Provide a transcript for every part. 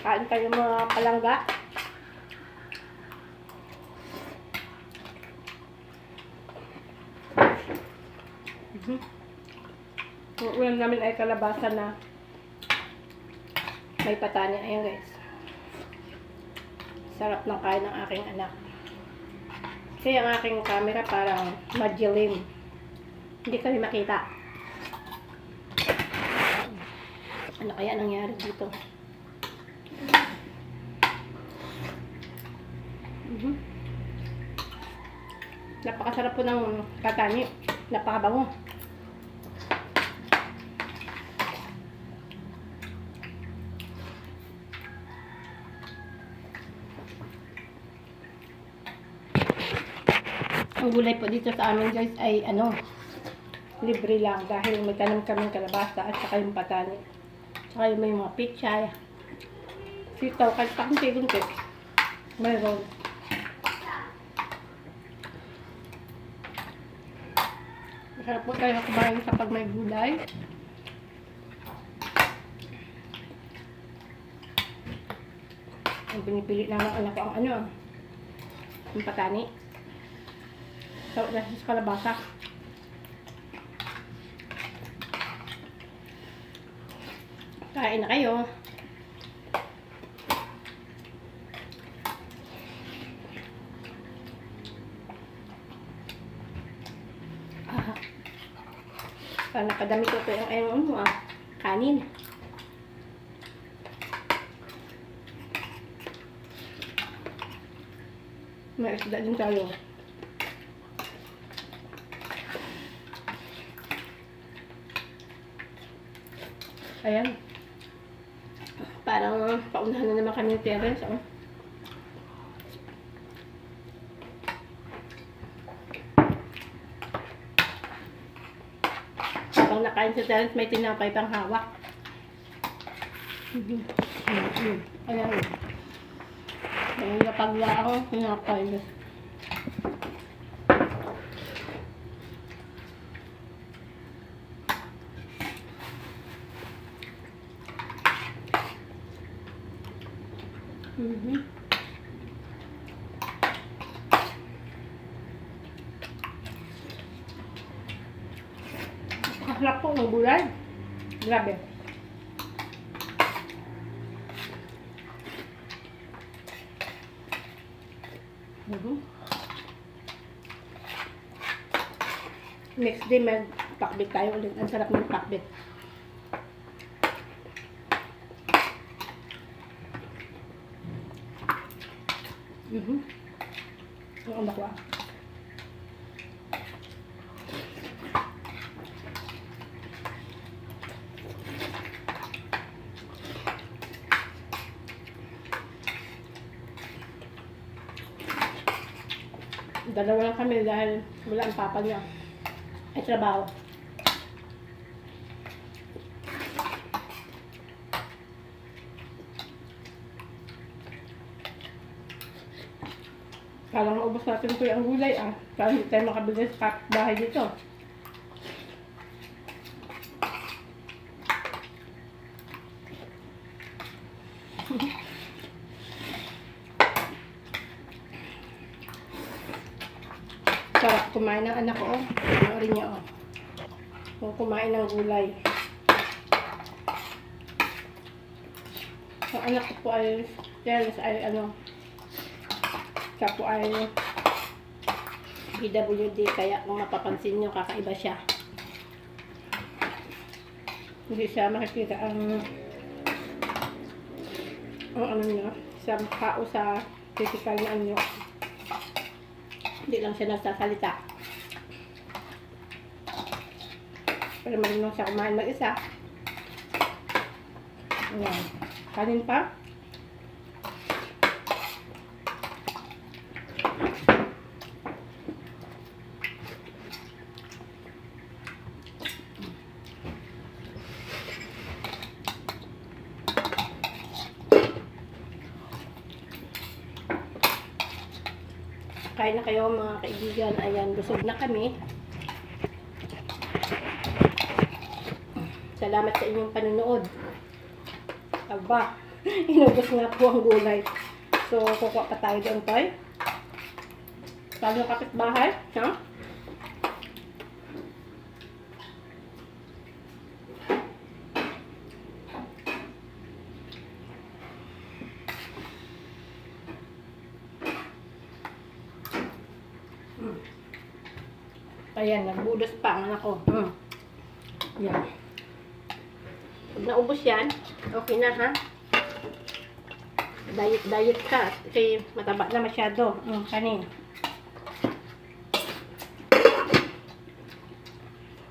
Kain kayo mga palangga. Ang ulam namin ay kalabasa na may patani. Ayan guys. Sarap ng kain ng aking anak. Kasi ang aking camera parang madilim. Hindi kami makita. Ano kaya nangyari dito? Napakasarap po ng patani. Napakabango. Ang gulay po dito sa amin guys ay libre lang dahil may tanim kaming kalabasa at saka yung patani. Saka yung may mga pichay. Sitaw, kahit pakunti-kunti. Mayroon. Masarap po tayo kumain kapag may gulay. Ang pinipili lang ng anak ko ang yung patani. So, nasa kalabasa. Kain na kayo. Nakadami ko ito yung kanin. May isda din tayo. Ayan. Parang paunahan na naman kami ng Terence. Habang nakain si Terence, may tinapay pang hawak. Ayan. May napagla ako, tinapay. Masarap po ng gulay. Grabe. Next day, mag-pakbit tayo ulit. Ang sarap ng pakbit. Ang bakwa. Dalawa lang kami dahil wala ang papa niya. Ay trabaho. Parang maubos natin ito yung gulay Kaya hindi tayo makabili sa bahay dito. Sarap kumain ng anak ko. Panoorin niyo kung kumain ng gulay. Ang anak ko po ay siya po ay PWD, kaya kung mapapansin nyo, kakaiba siya. Hindi siya makikita ang niya, sa kao sa physical na anyo. Hindi lang siya nagsasalita. Pero marunong siya kumain mag-isa. Ayan. Kanin pa. Kain na kayo mga kaibigan. Ayan, busog na kami. Salamat sa inyong panonood. Aba. Inubos nga po ang gulay. So, kukuha pa tayo doon, Toy. Sabi ng kapitbahay, ha? Ayan, nagbudos pa ang anak ko. Yan. Pag naubos yan, okay na, ha? Diet ka. Kasi mataba na masyado. Kanin.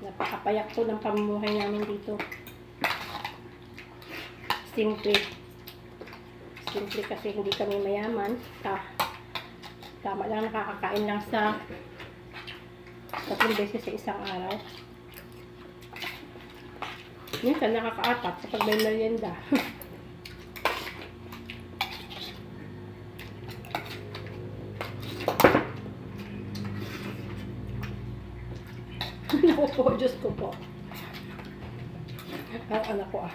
Napakapayak to ng pamumuhay namin dito. Simple. Simple kasi hindi kami mayaman. Tama lang, nakakakain lang sa 3 beses sa isang araw. Minsan nakaka-4 kapag may merienda. Naku po, Diyos ko po. Ang anak ko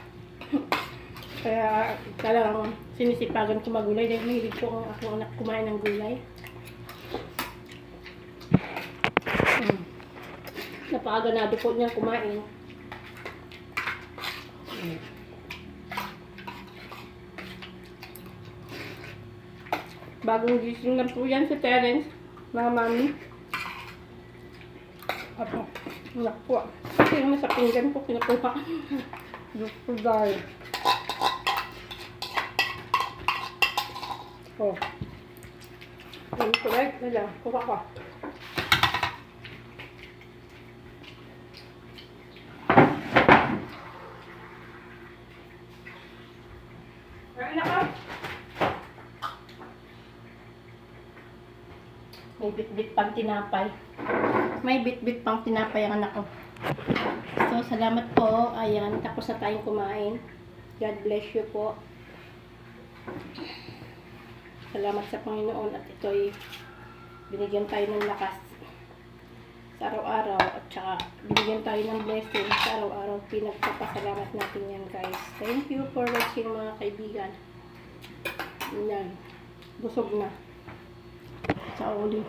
Kaya talagang sinisipagan ko magulay dahil mahilig ko ang aking anak kumain ng gulay. Napakaganado po niya kumain. Bagong gising lang po yan si Terence, mga mami. Apo, naku. Kasi yung nasa pinggan ko, kinukuha. Diyos ko dahil. Ayun ko lang, kuha ko. May bit-bit pang tinapay. May bit-bit pang tinapay ang anak ko. So, salamat po. Ayan, tapos na tayong kumain. God bless you po. Salamat sa Panginoon at ito'y binigyan tayo ng lakas sa araw-araw at saka binigyan tayo ng blessing sa araw-araw. Pinagpapasalamat natin yan, guys. Thank you for watching, mga kaibigan. Yan. Busog na. Sa ulit.